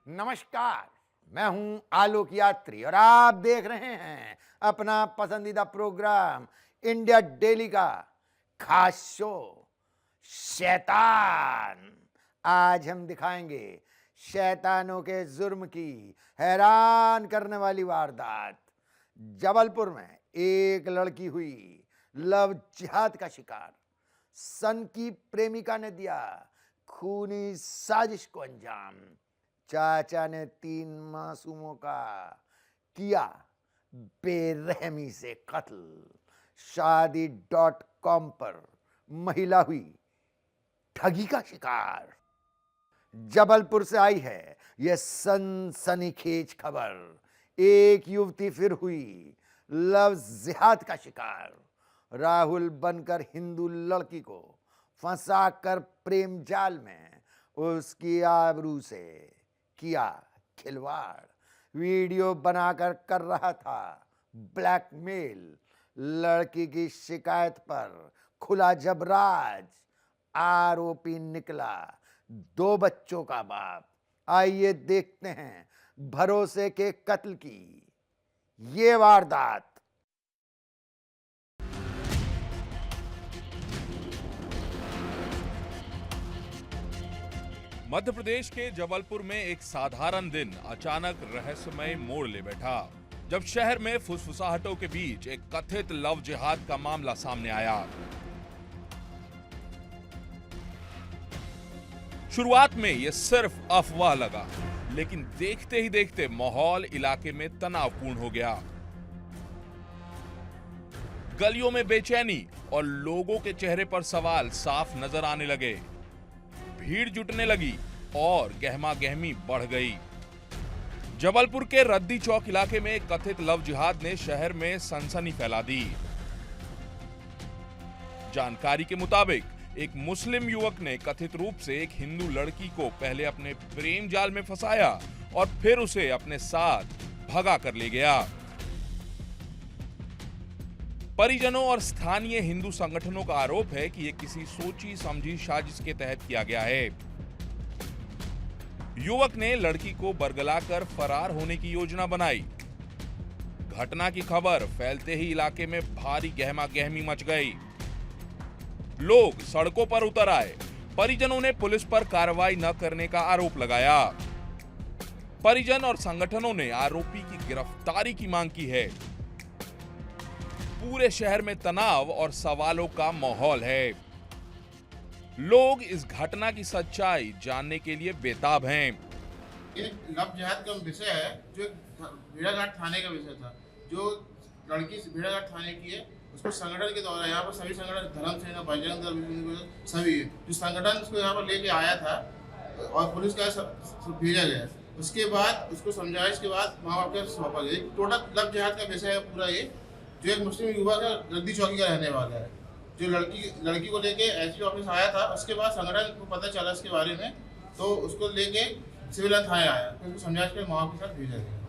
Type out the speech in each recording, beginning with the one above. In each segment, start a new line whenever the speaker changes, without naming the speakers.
नमस्कार। मैं हूं आलोक यात्री और आप देख रहे हैं अपना पसंदीदा प्रोग्राम इंडिया डेली का खास शो शैतान। आज हम दिखाएंगे शैतानों के जुर्म की हैरान करने वाली वारदात। जबलपुर में एक लड़की हुई लव जिहाद का शिकार। सन की प्रेमिका ने दिया खूनी साजिश को अंजाम। चाचा ने 3 मासूमों का किया बेरहमी से कत्ल। शादी.com पर महिला हुई ठगी का शिकार। जबलपुर से आई है यह सनसनीखेज खबर। एक युवती फिर हुई लव जिहाद का शिकार। राहुल बनकर हिंदू लड़की को फंसाकर प्रेम जाल में उसकी आबरू से किया खिलवाड़। वीडियो बनाकर कर रहा था ब्लैकमेल। लड़की की शिकायत पर खुला जब राज। आरोपी निकला 2 बच्चों का बाप। आइए देखते हैं भरोसे के कत्ल की ये वारदात।
मध्य प्रदेश के जबलपुर में एक साधारण दिन अचानक रहस्यमय मोड़ ले बैठा जब शहर में फुसफुसाहटों के बीच एक कथित लव जिहाद का मामला सामने आया। शुरुआत में यह सिर्फ अफवाह लगा, लेकिन देखते ही देखते माहौल इलाके में तनावपूर्ण हो गया। गलियों में बेचैनी और लोगों के चेहरे पर सवाल साफ नजर आने लगे। भीड़ जुटने लगी और गहमा गहमी बढ़ गई। जबलपुर के रद्दी चौक इलाके में कथित लव जिहाद ने शहर में सनसनी फैला दी। जानकारी के मुताबिक एक मुस्लिम युवक ने कथित रूप से एक हिंदू लड़की को पहले अपने प्रेम जाल में फंसाया और फिर उसे अपने साथ भगा कर ले गया। परिजनों और स्थानीय हिंदू संगठनों का आरोप है कि यह किसी सोची समझी साजिश के तहत किया गया है। युवक ने लड़की को बरगलाकर फरार होने की योजना बनाई। घटना की खबर फैलते ही इलाके में भारी गहमा गहमी मच गई। लोग सड़कों पर उतर आए। परिजनों ने पुलिस पर कार्रवाई न करने का आरोप लगाया। परिजन और संगठनों ने आरोपी की गिरफ्तारी की मांग की है। पूरे शहर में तनाव और सवालों का माहौल है। लोग इस घटना की सच्चाई जानने के लिए बेताब हैं।
ये लव जिहाद का विषय है जो भेड़ाघाट थाने का विषय था। जो लड़की भेड़ाघाट थाने की है उसको संगठन के द्वारा यहाँ पर सभी संगठन धर्म सेना बजरंग दल सभी जो संगठन उसको यहाँ पर लेके आया था और पुलिस का सब भेजा गया। उसके बाद उसको समझाइश के बाद माँ बाप के सौंपा गया। टोटल लव जिहाद का विषय है पूरा ये, जो एक मुस्लिम युवक है रद्दी चौकी का रहने वाला है, जो लड़की को लेके एसपी ऑफिस आया था। उसके बाद संगठन को पता चला इसके बारे में, तो उसको लेके सिविल थाने आया, फिर उसको समझा के माँ के साथ भेजा गया।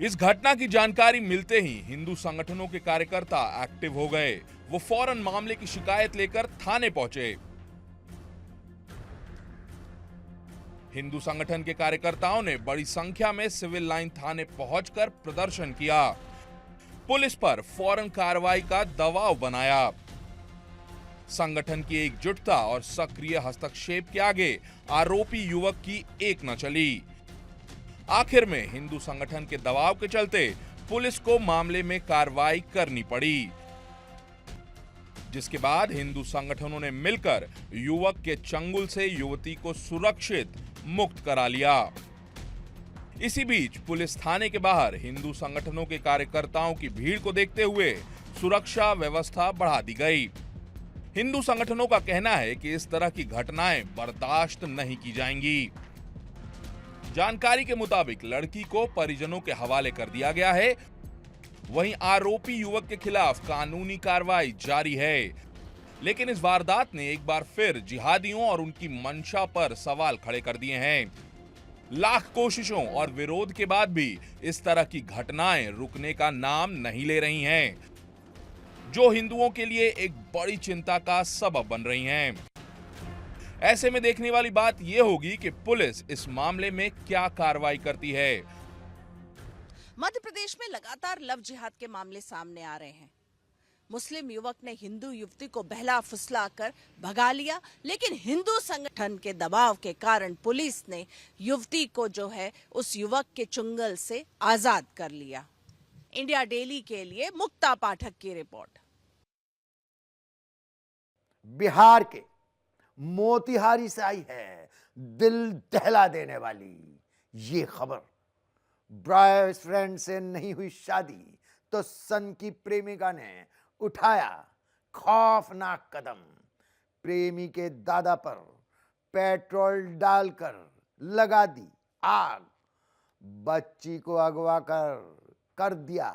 इस घटना की जानकारी मिलते ही हिंदू संगठनों के कार्यकर्ता एक्टिव हो गए। वो फौरन मामले की शिकायत लेकर थाने पहुंचे। हिंदू संगठन के कार्यकर्ताओं ने बड़ी संख्या में सिविल लाइन थाने पहुंचकर प्रदर्शन किया। पुलिस पर फौरन कार्रवाई का दबाव बनाया। संगठन की एकजुटता और सक्रिय हस्तक्षेप के आगे आरोपी युवक की एक न चली। आखिर में हिंदू संगठन के दबाव के चलते पुलिस को मामले में कार्रवाई करनी पड़ी, जिसके बाद हिंदू संगठनों ने मिलकर युवक के चंगुल से युवती को सुरक्षित मुक्त करा लिया। इसी बीच पुलिस थाने के बाहर हिंदू संगठनों के कार्यकर्ताओं की भीड़ को देखते हुए सुरक्षा व्यवस्था बढ़ा दी गई। हिंदू संगठनों का कहना है कि इस तरह की घटनाएं बर्दाश्त नहीं की जाएंगी। जानकारी के मुताबिक लड़की को परिजनों के हवाले कर दिया गया है। वहीं आरोपी युवक के खिलाफ कानूनी कार्रवाई जारी है। लेकिन इस वारदात ने एक बार फिर जिहादियों और उनकी मंशा पर सवाल खड़े कर दिए हैं। लाख कोशिशों और विरोध के बाद भी इस तरह की घटनाएं रुकने का नाम नहीं ले रही हैं, जो हिंदुओं के लिए एक बड़ी चिंता का सबब बन रही हैं। ऐसे में देखने वाली बात यह होगी कि पुलिस इस मामले में क्या कार्रवाई करती है।
मध्य प्रदेश में लगातार लव जिहाद के मामले सामने आ रहे हैं। मुस्लिम युवक ने हिंदू युवती को बहला फुसला कर भगा लिया, लेकिन हिंदू संगठन के दबाव के कारण पुलिस ने युवती को जो है उस युवक के चुंगल से आजाद कर लिया। इंडिया डेली के लिए मुक्ता पाठक की रिपोर्ट।
बिहार के मोतिहारी से आई है दिल दहला देने वाली ये खबर। बॉयफ्रेंड से नहीं हुई शादी तो सन की प्रेमिका ने उठाया खौफनाक कदम। प्रेमी के दादा पर पेट्रोल डालकर लगा दी आग। बच्ची को अगवा कर दिया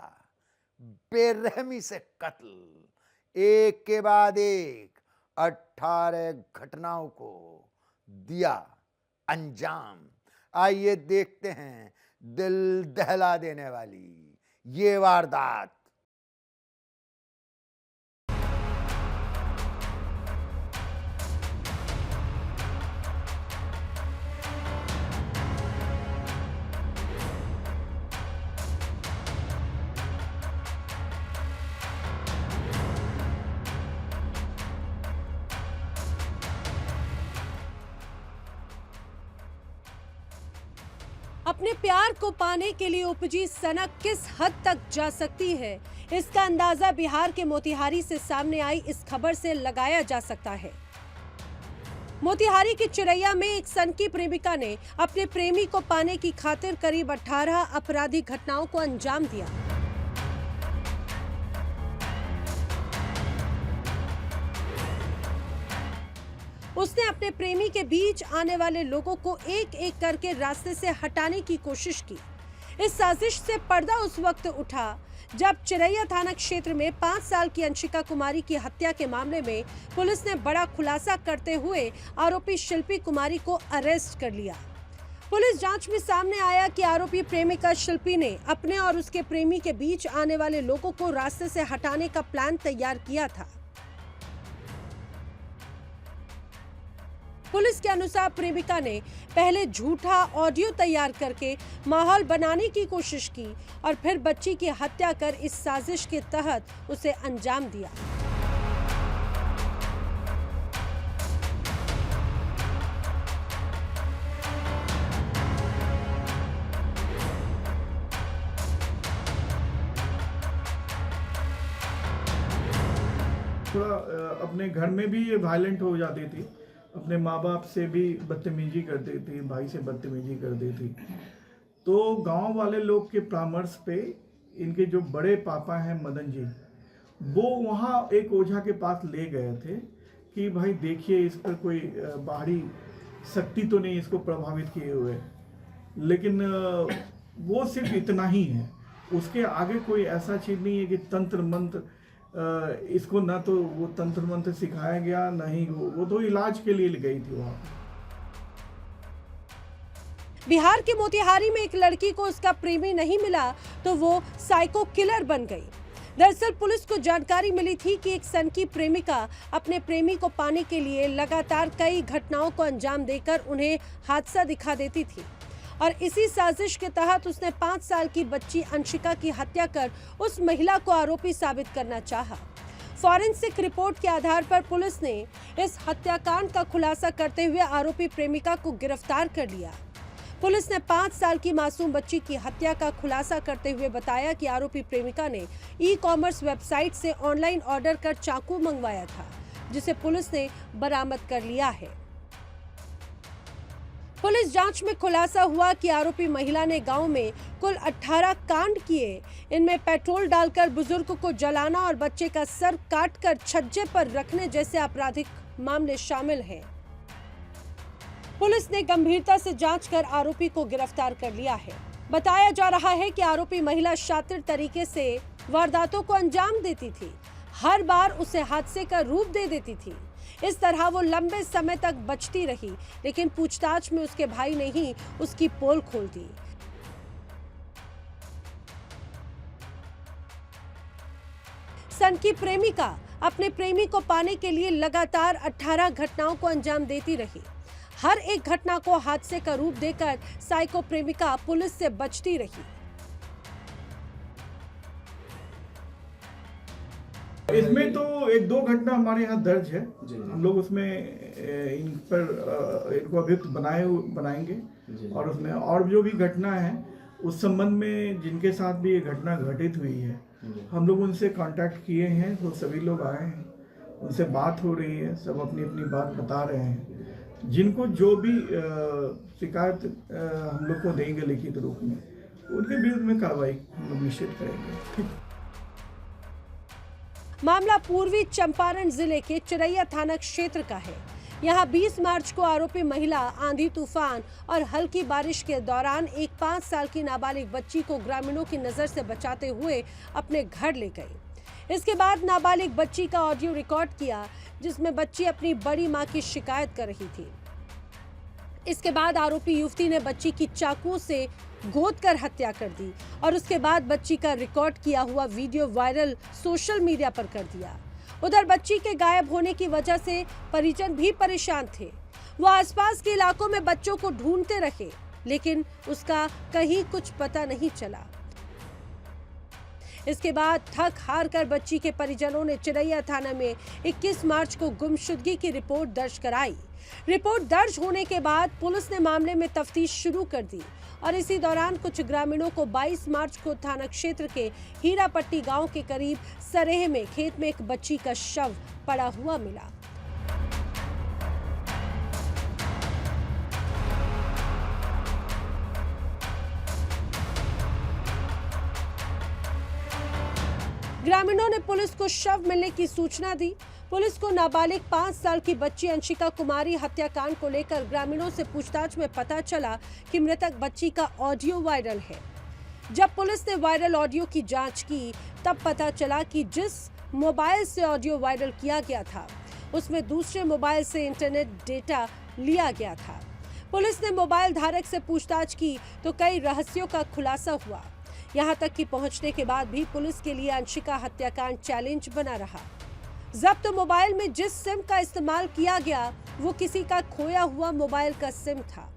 बेरहमी से कत्ल। एक के बाद एक 18 घटनाओं को दिया अंजाम। आइए देखते हैं दिल दहला देने वाली ये वारदात।
अपने प्यार को पाने के लिए उपजी सनक किस हद तक जा सकती है, इसका अंदाजा बिहार के मोतिहारी से सामने आई इस खबर से लगाया जा सकता है। मोतिहारी की चिरैया में एक सन की प्रेमिका ने अपने प्रेमी को पाने की खातिर करीब 18 आपराधिक घटनाओं को अंजाम दिया। उसने अपने प्रेमी के बीच आने वाले लोगों को एक एक करके रास्ते से हटाने की कोशिश की। इस साजिश से पर्दा उस वक्त उठा जब चिरैया थाना क्षेत्र में 5 साल की अंशिका कुमारी की हत्या के मामले में पुलिस ने बड़ा खुलासा करते हुए आरोपी शिल्पी कुमारी को अरेस्ट कर लिया। पुलिस जांच में सामने आया कि आरोपी प्रेमिका शिल्पी ने अपने और उसके प्रेमी के बीच आने वाले लोगों को रास्ते से हटाने का प्लान तैयार किया था। पुलिस के अनुसार प्रेमिका ने पहले झूठा ऑडियो तैयार करके माहौल बनाने की कोशिश की और फिर बच्ची की हत्या कर इस साजिश के तहत उसे अंजाम दिया।
थोड़ा अपने घर में भी ये वायलेंट हो जाती थी, अपने माँ बाप से भी बदतमीजी कर देती, भाई से बदतमीजी कर देती। तो गांव वाले लोग के परामर्श पे इनके जो बड़े पापा हैं मदन जी, वो वहाँ एक ओझा के पास ले गए थे कि भाई देखिए इस पर कोई बाहरी शक्ति तो नहीं इसको प्रभावित किए हुए, लेकिन वो सिर्फ इतना ही है, उसके आगे कोई ऐसा चीज़ नहीं है कि तंत्र मंत्र इसको ना तो वो तंत्र मंत्र सिखाया गया, नहीं वो तो इलाज के लिए गई थी वहाँ।
बिहार के मोतिहारी में एक लड़की को उसका प्रेमी नहीं मिला तो वो साइको किलर बन गई। दरअसल पुलिस को जानकारी मिली थी कि एक सन की प्रेमिका अपने प्रेमी को पाने के लिए लगातार कई घटनाओं को अंजाम देकर उन्हें हादसा दिखा देती थी और इसी साजिश के तहत उसने 5 साल की बच्ची अंशिका की हत्या कर उस महिला को आरोपी साबित करना चाहा। फॉरेंसिक रिपोर्ट के आधार पर पुलिस ने इस हत्याकांड का खुलासा करते हुए आरोपी प्रेमिका को गिरफ्तार कर लिया। पुलिस ने 5 साल की मासूम बच्ची की हत्या का खुलासा करते हुए बताया कि आरोपी प्रेमिका ने ई-कॉमर्स वेबसाइट से ऑनलाइन ऑर्डर कर चाकू मंगवाया था, जिसे पुलिस ने बरामद कर लिया है। पुलिस जांच में खुलासा हुआ कि आरोपी महिला ने गांव में कुल 18 कांड किए। इनमें पेट्रोल डालकर बुजुर्ग को जलाना और बच्चे का सर काटकर छज्जे पर रखने जैसे आपराधिक मामले शामिल हैं। पुलिस ने गंभीरता से जांच कर आरोपी को गिरफ्तार कर लिया है। बताया जा रहा है कि आरोपी महिला शातिर तरीके से वारदातों को अंजाम देती थी, हर बार उसे हादसे का रूप दे देती थी। इस तरह वो लंबे समय तक बचती रही, लेकिन पूछताछ में उसके भाई ने ही उसकी पोल खोल दी। सन की प्रेमिका अपने प्रेमी को पाने के लिए लगातार 18 घटनाओं को अंजाम देती रही। हर एक घटना को हादसे का रूप देकर साइको प्रेमिका पुलिस से बचती रही।
इसमें तो एक दो घटना हमारे यहाँ दर्ज है। हम लोग उसमें इन पर इनको अभियुक्त बनाएंगे और उसमें और जो भी घटना है उस संबंध में जिनके साथ भी ये घटना घटित हुई है हम लोग उनसे कांटेक्ट किए हैं। तो सभी लोग आए हैं, उनसे बात हो रही है, सब अपनी अपनी बात बता रहे हैं। जिनको जो भी शिकायत हम लोग को देंगे लिखित रूप में, उनके विरुद्ध में कार्रवाई हम लोग निश्चित करेंगे।
मामला पूर्वी चंपारण जिले के चिरैया थाना क्षेत्र का है। यहाँ 20 मार्च को आरोपी महिला आंधी तूफान और हल्की बारिश के दौरान एक 5 साल की नाबालिग बच्ची को ग्रामीणों की नजर से बचाते हुए अपने घर ले गई। इसके बाद नाबालिग बच्ची का ऑडियो रिकॉर्ड किया, जिसमें बच्ची अपनी बड़ी मां की शिकायत कर रही थी। इसके बाद आरोपी युवती ने बच्ची की चाकू से गोद कर हत्या कर दी और उसके बाद बच्ची का रिकॉर्ड किया हुआ वीडियो वायरल सोशल मीडिया पर कर दिया। उधर बच्ची के गायब होने की वजह से परिजन भी परेशान थे। वो आसपास के इलाकों में बच्चों को ढूंढते रहे, लेकिन उसका कहीं कुछ पता नहीं चला। इसके बाद थक हार कर बच्ची के परिजनों ने चिरैया थाना में 21 मार्च को गुमशुदगी की रिपोर्ट दर्ज कराई। रिपोर्ट दर्ज होने के बाद पुलिस ने मामले में तफ्तीश शुरू कर दी और इसी दौरान कुछ ग्रामीणों को 22 मार्च को थाना क्षेत्र के हीरापट्टी गांव के करीब सरेह में खेत में एक बच्ची का शव पड़ा हुआ मिला। ग्रामीणों ने पुलिस को शव मिलने की सूचना दी। पुलिस को नाबालिग 5 साल की बच्ची अंशिका कुमारी हत्याकांड को लेकर ग्रामीणों से पूछताछ में पता चला कि मृतक बच्ची का ऑडियो वायरल है। जब पुलिस ने वायरल ऑडियो की जांच की, तब पता चला कि जिस मोबाइल से ऑडियो वायरल किया गया था, उसमें दूसरे मोबाइल से इंटरनेट डेटा लिया गया था। पुलिस ने मोबाइल धारक से पूछताछ की तो कई रहस्यों का खुलासा हुआ। यहाँ तक कि पहुंचने के बाद भी पुलिस के लिए अंशिका हत्याकांड चैलेंज बना रहा। जब्त मोबाइल में जिस सिम का इस्तेमाल किया गया, वो किसी का खोया हुआ मोबाइल का सिम था।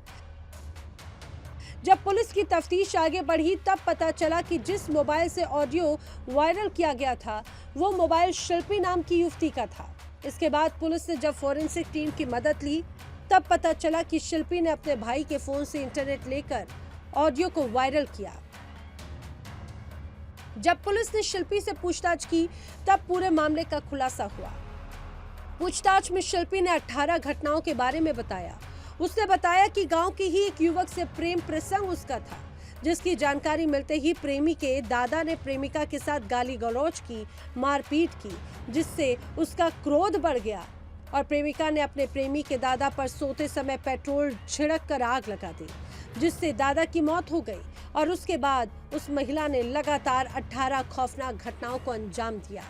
जब पुलिस की तफ्तीश आगे बढ़ी, तब पता चला कि जिस मोबाइल से ऑडियो वायरल किया गया था, वो मोबाइल शिल्पी नाम की युवती का था। इसके बाद पुलिस ने जब फोरेंसिक टीम की मदद ली, तब पता चला कि शिल्पी ने अपने भाई के फोन से इंटरनेट लेकर ऑडियो को वायरल किया। जब पुलिस ने शिल्पी से पूछताछ की, तब पूरे मामले का खुलासा हुआ। पूछताछ में शिल्पी ने 18 घटनाओं के बारे में बताया। उसने बताया कि गांव के ही एक युवक से प्रेम प्रसंग उसका था, जिसकी जानकारी मिलते ही प्रेमी के दादा ने प्रेमिका के साथ गाली गलौज की, मारपीट की, जिससे उसका क्रोध बढ़ गया और प्रेमिका ने अपने प्रेमी के दादा पर सोते समय पेट्रोल छिड़क कर आग लगा दी, जिससे दादा की मौत हो गई। और उसके बाद उस महिला ने लगातार 18 खौफनाक घटनाओं को अंजाम दिया।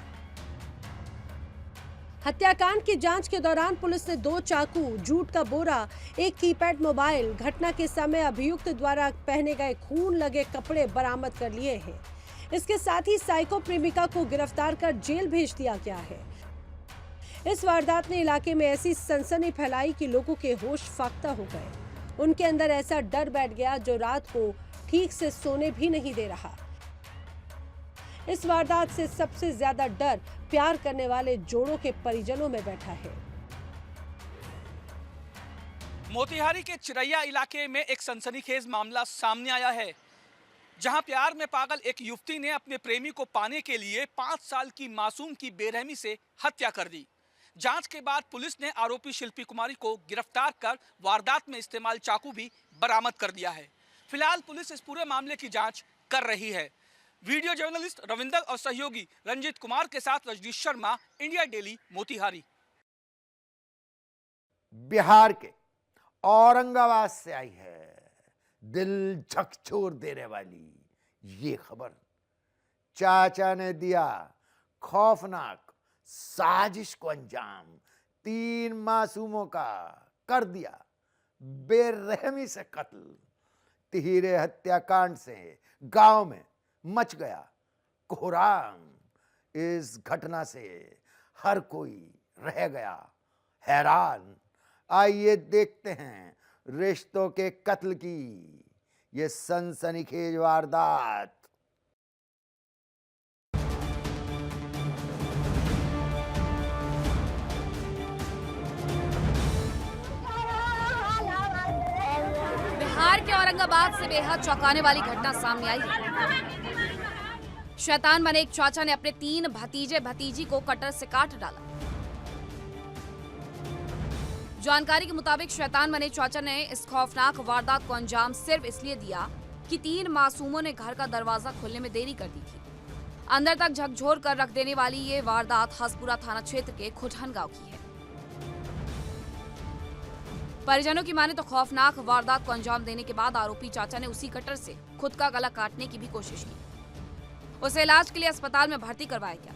हत्याकांड की जांच के दौरान पुलिस ने 2 चाकू, जूट का बोरा, एक कीपैड मोबाइल, घटना के समय अभियुक्त द्वारा पहने गए खून लगे कपड़े बरामद कर लिए हैं। इसके साथ ही साइको प्रेमिका को गिरफ्तार कर जेल भेज दिया गया है। इस वारदात ने इलाके में ऐसी सनसनी फैलाई कि लोगों के होश फाख्ता हो गए। उनके अंदर ऐसा डर बैठ गया जो रात को ठीक से सोने भी नहीं दे रहा। इस वारदात से सबसे ज्यादा डर प्यार करने वाले जोड़ों के परिजनों में बैठा है।
मोतिहारी के चिरैया इलाके में एक सनसनीखेज मामला सामने आया है, जहां प्यार में पागल एक युवती ने अपने प्रेमी को पाने के लिए 5 साल की मासूम की बेरहमी से हत्या कर दी। जांच के बाद पुलिस ने आरोपी शिल्पी कुमारी को गिरफ्तार कर वारदात में इस्तेमाल चाकू भी बरामद कर दिया है। फिलहाल पुलिस इस पूरे मामले की जांच कर रही है। वीडियो जर्नलिस्ट रविंदर और सहयोगी रंजीत कुमार के साथ रजनीश शर्मा, इंडिया डेली, मोतिहारी।
बिहार के औरंगाबाद से आई है दिल झकझोर देने वाली ये खबर। चाचा ने दिया खौफनाक साजिश को अंजाम, 3 मासूमों का कर दिया बेरहमी से कत्ल। तिहीरे हत्याकांड से गांव में मच गया कोहराम। इस घटना से हर कोई रह गया हैरान। आइए देखते हैं रिश्तों के कत्ल की ये सनसनीखेज वारदात।
बिहार के औरंगाबाद से बेहद चौंकाने वाली घटना सामने आई है। शैतान बने एक चाचा ने अपने 3 भतीजे भतीजी को कटर से काट डाला। जानकारी के मुताबिक शैतान बने चाचा ने इस खौफनाक वारदात को अंजाम सिर्फ इसलिए दिया कि 3 मासूमों ने घर का दरवाजा खोलने में देरी कर दी थी। अंदर तक झकझोर कर रख देने वाली ये वारदात हसपुरा थाना क्षेत्र के खुटहन गांव की है। परिजनों की माने तो खौफनाक वारदात को अंजाम देने के बाद आरोपी चाचा ने उसी कटर से खुद का गला काटने की भी कोशिश की। उसे इलाज के लिए अस्पताल में भर्ती करवाया गया।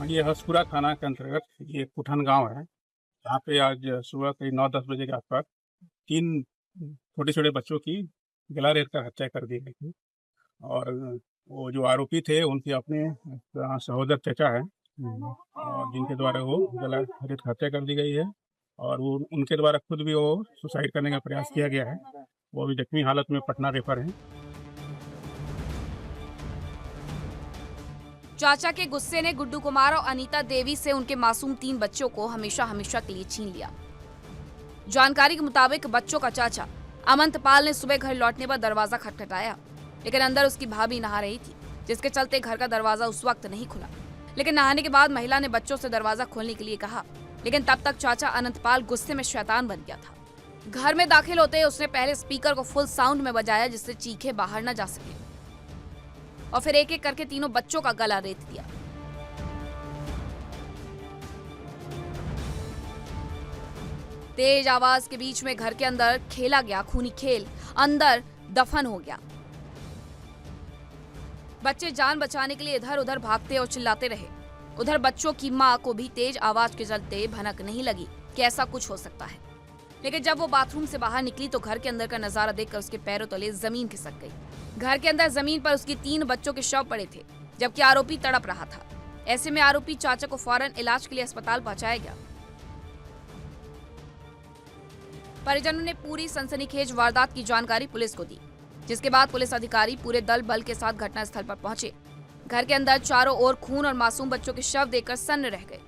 ये हसपुरा थाना के अंतर्गत ये कुठन गांव है, जहाँ पे आज सुबह करीब 9-10 बजे के आसपास 3 छोटे छोटे बच्चों की गला रेत कर हत्या कर दी गई थी। और वो जो आरोपी थे उनके अपने सहोदर चचा है, और जिनके द्वारा वो गला रेत कर हत्या कर दी गई है। और वो उनके द्वारा खुद भी वो सुसाइड करने का प्रयास किया गया है। वो भी जख्मी हालत में पटना रेफर है।
चाचा के गुस्से ने गुड्डू कुमार और अनीता देवी से उनके मासूम 3 बच्चों को हमेशा हमेशा के लिए छीन लिया। जानकारी के मुताबिक बच्चों का चाचा अमंत पाल ने सुबह घर लौटने पर दरवाजा खटखटाया, लेकिन अंदर उसकी भाभी नहा रही थी, जिसके चलते घर का दरवाजा उस वक्त नहीं खुला। लेकिन नहाने के बाद महिला ने बच्चों से दरवाजा खोलने के लिए कहा, लेकिन तब तक चाचा अनंत पाल गुस्से में शैतान बन गया था। घर में दाखिल होते ही उसने पहले स्पीकर को फुल साउंड में बजाया, जिससे चीखे बाहर न जा सके, और फिर एक एक करके तीनों बच्चों का गला रेत दिया। तेज आवाज के बीच में घर के अंदर खेला गया खूनी खेल अंदर दफन हो गया। बच्चे जान बचाने के लिए इधर उधर भागते और चिल्लाते रहे। उधर बच्चों की मां को भी तेज आवाज के चलते भनक नहीं लगी कि ऐसा कुछ हो सकता है, लेकिन जब वो बाथरूम से बाहर निकली तो घर के अंदर का नजारा देखकर उसके पैरों तले जमीन खिसक गई। घर के अंदर जमीन पर उसकी 3 बच्चों के शव पड़े थे, जबकि आरोपी तड़प रहा था। ऐसे में आरोपी चाचा को फौरन इलाज के लिए अस्पताल पहुंचाया गया। परिजनों ने पूरी सनसनीखेज वारदात की जानकारी पुलिस को दी, जिसके बाद पुलिस अधिकारी पूरे दल बल के साथ घटनास्थल पर पहुंचे। घर के अंदर चारों ओर खून और मासूम बच्चों के शव देखकर सन्न रह गए।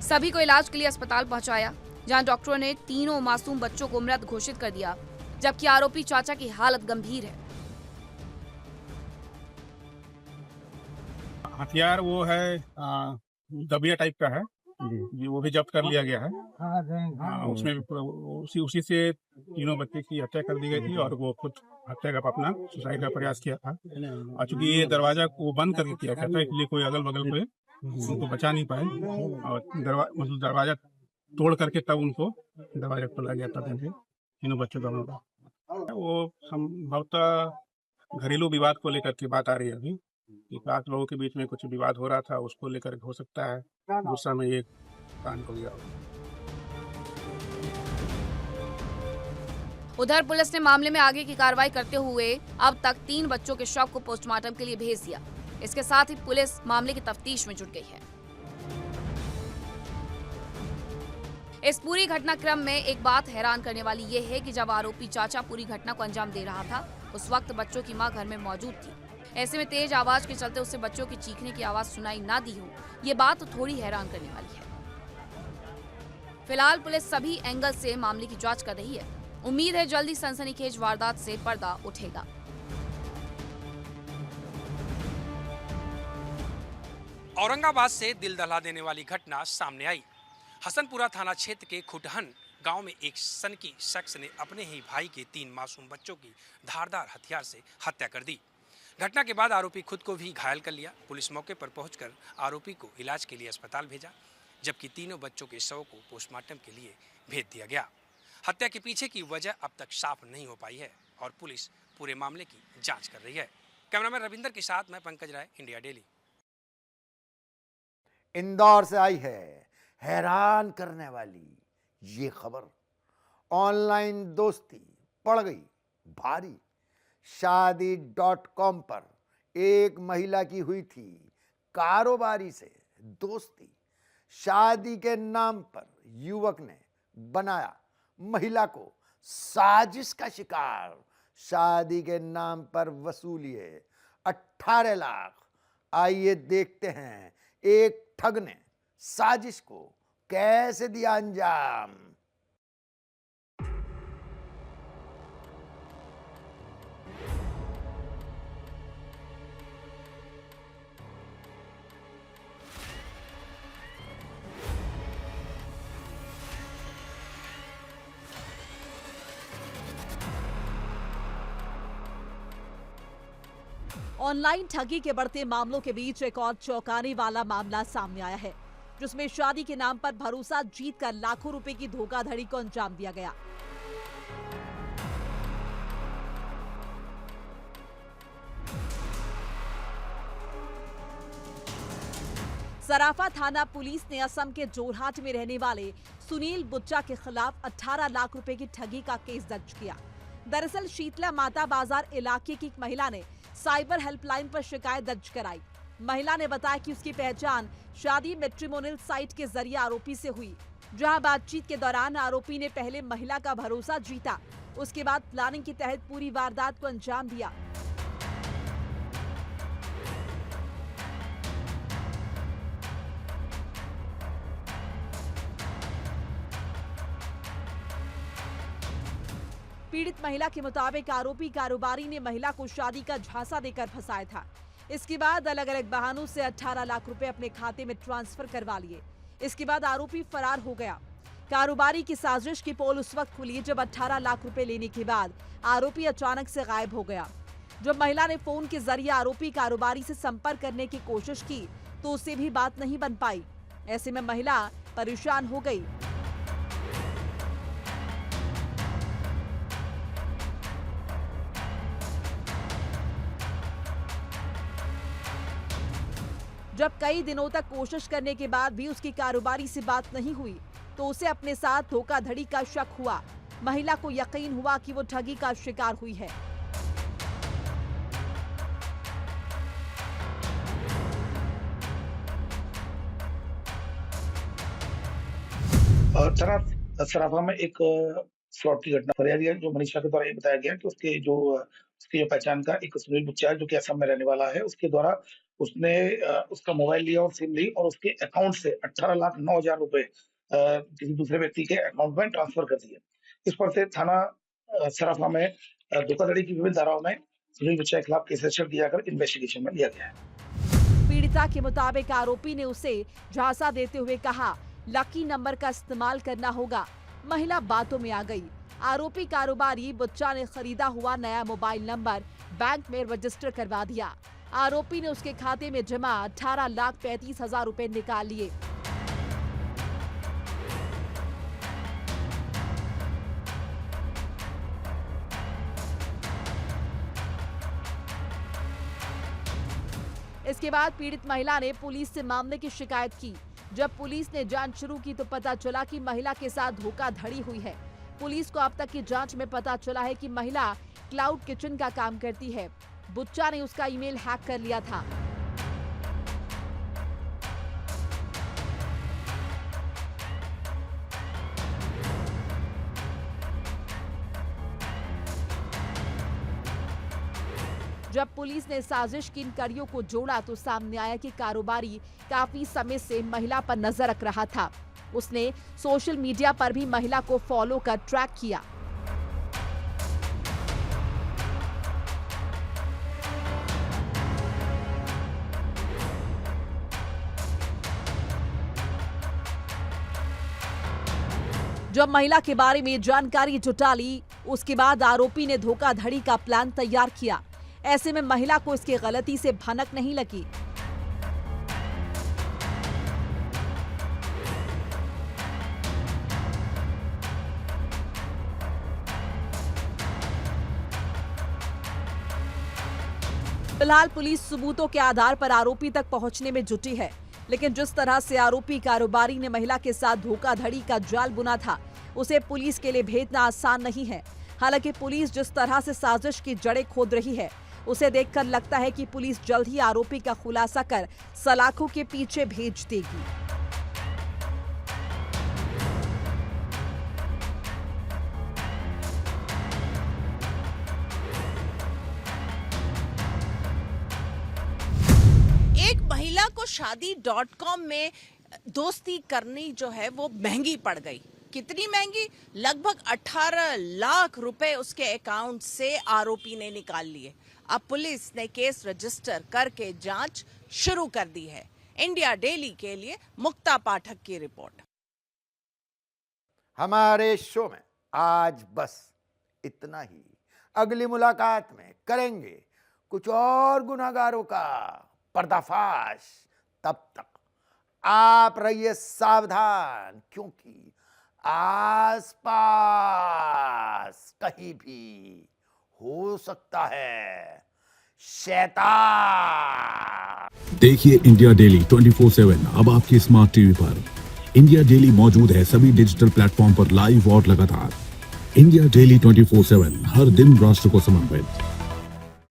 सभी को इलाज के लिए अस्पताल पहुंचाया, जहां डॉक्टरों ने तीनों मासूम बच्चों को मृत घोषित कर दिया, जबकि आरोपी चाचा की हालत गंभीर है।
हथियार वो है दबिया टाइप का है जी, वो भी जब्त कर लिया गया है। उसमें उसी से तीनों बच्चे की हत्या कर दी गई थी, और वो खुद हत्या का अपना सुसाइड का प्रयास किया था। और चूंकि ये दरवाजा को बंद करके किया गया था, इसलिए कोई अगल बगल पे उनको बचा नहीं पाए, और मतलब दरवाजा तोड़ करके तब उनको दरवाजा खोला गया था। तीनों बच्चों का वो संभवतः घरेलू विवाद को लेकर के बात आ रही है अभी, कि 5 लोगों के बीच में कुछ विवाद हो रहा था, उसको लेकर हो सकता है गुस्सा में ये कांड हो गया।
उधर पुलिस ने मामले में आगे की कार्रवाई करते हुए अब तक 3 बच्चों के शव को पोस्टमार्टम के लिए भेज दिया। इसके साथ ही पुलिस मामले की तफ्तीश में जुट गई है। इस पूरी घटनाक्रम में एक बात हैरान करने वाली ये है कि जब आरोपी चाचा पूरी घटना को अंजाम दे रहा था, उस वक्त बच्चों की मां घर में मौजूद थी। ऐसे में तेज आवाज के चलते उसे बच्चों की चीखने की आवाज सुनाई ना दी हो, ये बात तो थोड़ी हैरान करने वाली है। फिलहाल पुलिस सभी एंगल से मामले की जांच कर रही है। उम्मीद है जल्दी सनसनीखेज वारदात से पर्दा उठेगा।
औरंगाबाद से दिल दहला देने वाली घटना सामने आई। हसनपुरा थाना क्षेत्र के खुटहन गांव में एक सनकी शख्स ने अपने ही भाई के 3 मासूम बच्चों की धारदार हथियार से हत्या कर दी। घटना के बाद आरोपी खुद को भी घायल कर लिया। पुलिस मौके पर पहुंचकर आरोपी को इलाज के लिए अस्पताल भेजा, जबकि तीनों बच्चों के शव को पोस्टमार्टम के लिए भेज दिया गया। हत्या के पीछे की वजह अब तक साफ नहीं हो पाई है और पुलिस पूरे मामले की जांच कर रही है। कैमरामैन रविंदर के साथ मैं पंकज राय, इंडिया डेली।
इंदौर से आई है हैरान करने वाली ये खबर। ऑनलाइन दोस्ती पड़ गई भारी। शादी.com पर एक महिला की हुई थी कारोबारी से दोस्ती। शादी के नाम पर युवक ने बनाया महिला को साजिश का शिकार। शादी के नाम पर वसूलिए 18 लाख। आइए देखते हैं एक ठग ने साजिश को कैसे दिया अंजाम।
ऑनलाइन ठगी के बढ़ते मामलों के बीच एक और चौंकाने वाला मामला सामने आया है, जिसमें शादी के नाम पर भरोसा जीतकर लाखों रुपए की धोखाधड़ी को अंजाम दिया गया। सराफा थाना पुलिस ने असम के जोरहाट में रहने वाले सुनील बुच्चा के खिलाफ 18 लाख रुपए की ठगी का केस दर्ज किया। दरअसल शीतला माता बाजार इलाके की एक महिला ने साइबर हेल्पलाइन पर शिकायत दर्ज कराई। महिला ने बताया कि उसकी पहचान शादी मैट्रिमोनियल साइट के जरिए आरोपी से हुई, जहां बातचीत के दौरान आरोपी ने पहले महिला का भरोसा जीता, उसके बाद प्लानिंग के तहत पूरी वारदात को अंजाम दिया। पीड़ित महिला के मुताबिक आरोपी कारोबारी ने महिला को शादी का झांसा देकर फंसाया था। इसके बाद अलग अलग बहानों से 18 लाख रुपए अपने खाते में ट्रांसफर करवा लिए। इसके बाद आरोपी फरार हो गया। कारोबारी की साजिश की पोल उस वक्त खुली जब 18 लाख रुपए लेने के बाद आरोपी अचानक से गायब हो गया। जब महिला ने फोन के जरिए आरोपी कारोबारी से संपर्क करने की कोशिश की तो उससे भी बात नहीं बन पाई। ऐसे में महिला परेशान हो गई। जब कई दिनों तक कोशिश करने के बाद भी उसकी कारोबारी से बात नहीं हुई तो उसे अपने साथ धोखाधड़ी का शक हुआ। महिला को यकीन हुआ कि वो ठगी का शिकार हुई है।
सराफा में एक फ्रॉड की घटना फरियादी है, जो मनीषा के द्वारा ये बताया गया कि उसकी जो पहचान का एक सुनील बुच्चा है, जो कि असम में रहने वाला है, उसके द्वारा उसने उसका मोबाइल लिया और सिम ली और उसके अकाउंट से 18,09,000 रुपए किसी दूसरे व्यक्ति के अकाउंट में ट्रांसफर कर दिए। इस पर से थाना सराफा में धोखाधड़ी की विभिन्न धाराओं में सुनील बुच्चा के खिलाफ केस रजिस्टर किया कर इन्वेस्टिगेशन में लिया गया है।
पीड़िता के मुताबिक आरोपी ने उसे झांसा देते हुए कहा, लकी नंबर का इस्तेमाल करना होगा। महिला बातों में आ गई। आरोपी कारोबारी बुच्चा ने खरीदा हुआ नया मोबाइल नंबर बैंक में रजिस्टर करवा दिया। आरोपी ने उसके खाते में जमा 18,35,000 रुपए निकाल लिए। इसके बाद पीड़ित महिला ने पुलिस से मामले की शिकायत की। जब पुलिस ने जांच शुरू की तो पता चला कि महिला के साथ धोखाधड़ी हुई है। पुलिस को अब तक की जांच में पता चला है कि महिला क्लाउड किचन का काम करती है। बुच्चा ने उसका ईमेल हैक कर लिया था। जब पुलिस ने साजिश की इन कड़ियों को जोड़ा तो सामने आया कि कारोबारी काफी समय से महिला पर नजर रख रहा था। उसने सोशल मीडिया पर भी महिला को फॉलो कर ट्रैक किया। जब महिला के बारे में जानकारी जुटा ली, उसके बाद आरोपी ने धोखाधड़ी का प्लान तैयार किया। ऐसे में महिला को इसकी गलती से भनक नहीं लगी। फिलहाल पुलिस सबूतों के आधार पर आरोपी तक पहुंचने में जुटी है, लेकिन जिस तरह से आरोपी कारोबारी ने महिला के साथ धोखाधड़ी का जाल बुना था, उसे पुलिस के लिए भेदना आसान नहीं है। हालांकि पुलिस जिस तरह से साजिश की जड़ें खोद रही है, उसे देखकर लगता है कि पुलिस जल्द ही आरोपी का खुलासा कर सलाखों के पीछे भेज देगी। एक महिला को शादी.com में दोस्ती करनी जो है वो महंगी पड़ गई। कितनी महंगी? लगभग 18 लाख रुपए उसके अकाउंट से आरोपी ने निकाल लिए। अब पुलिस ने केस रजिस्टर करके जांच शुरू कर दी है। इंडिया डेली के लिए मुक्ता पाठक की रिपोर्ट।
हमारे शो में आज बस इतना ही। अगली मुलाकात में करेंगे कुछ और गुनाहगारों का पर्दाफाश। तब तक आप रहिए सावधान, क्योंकि आसपास कहीं भी हो सकता है शैतान।
देखिए इंडिया डेली 24/7 अब आपकी स्मार्ट टीवी पर। इंडिया डेली मौजूद है सभी डिजिटल प्लेटफॉर्म पर लाइव और लगातार। इंडिया डेली 24/7 हर दिन राष्ट्र को समर्पित।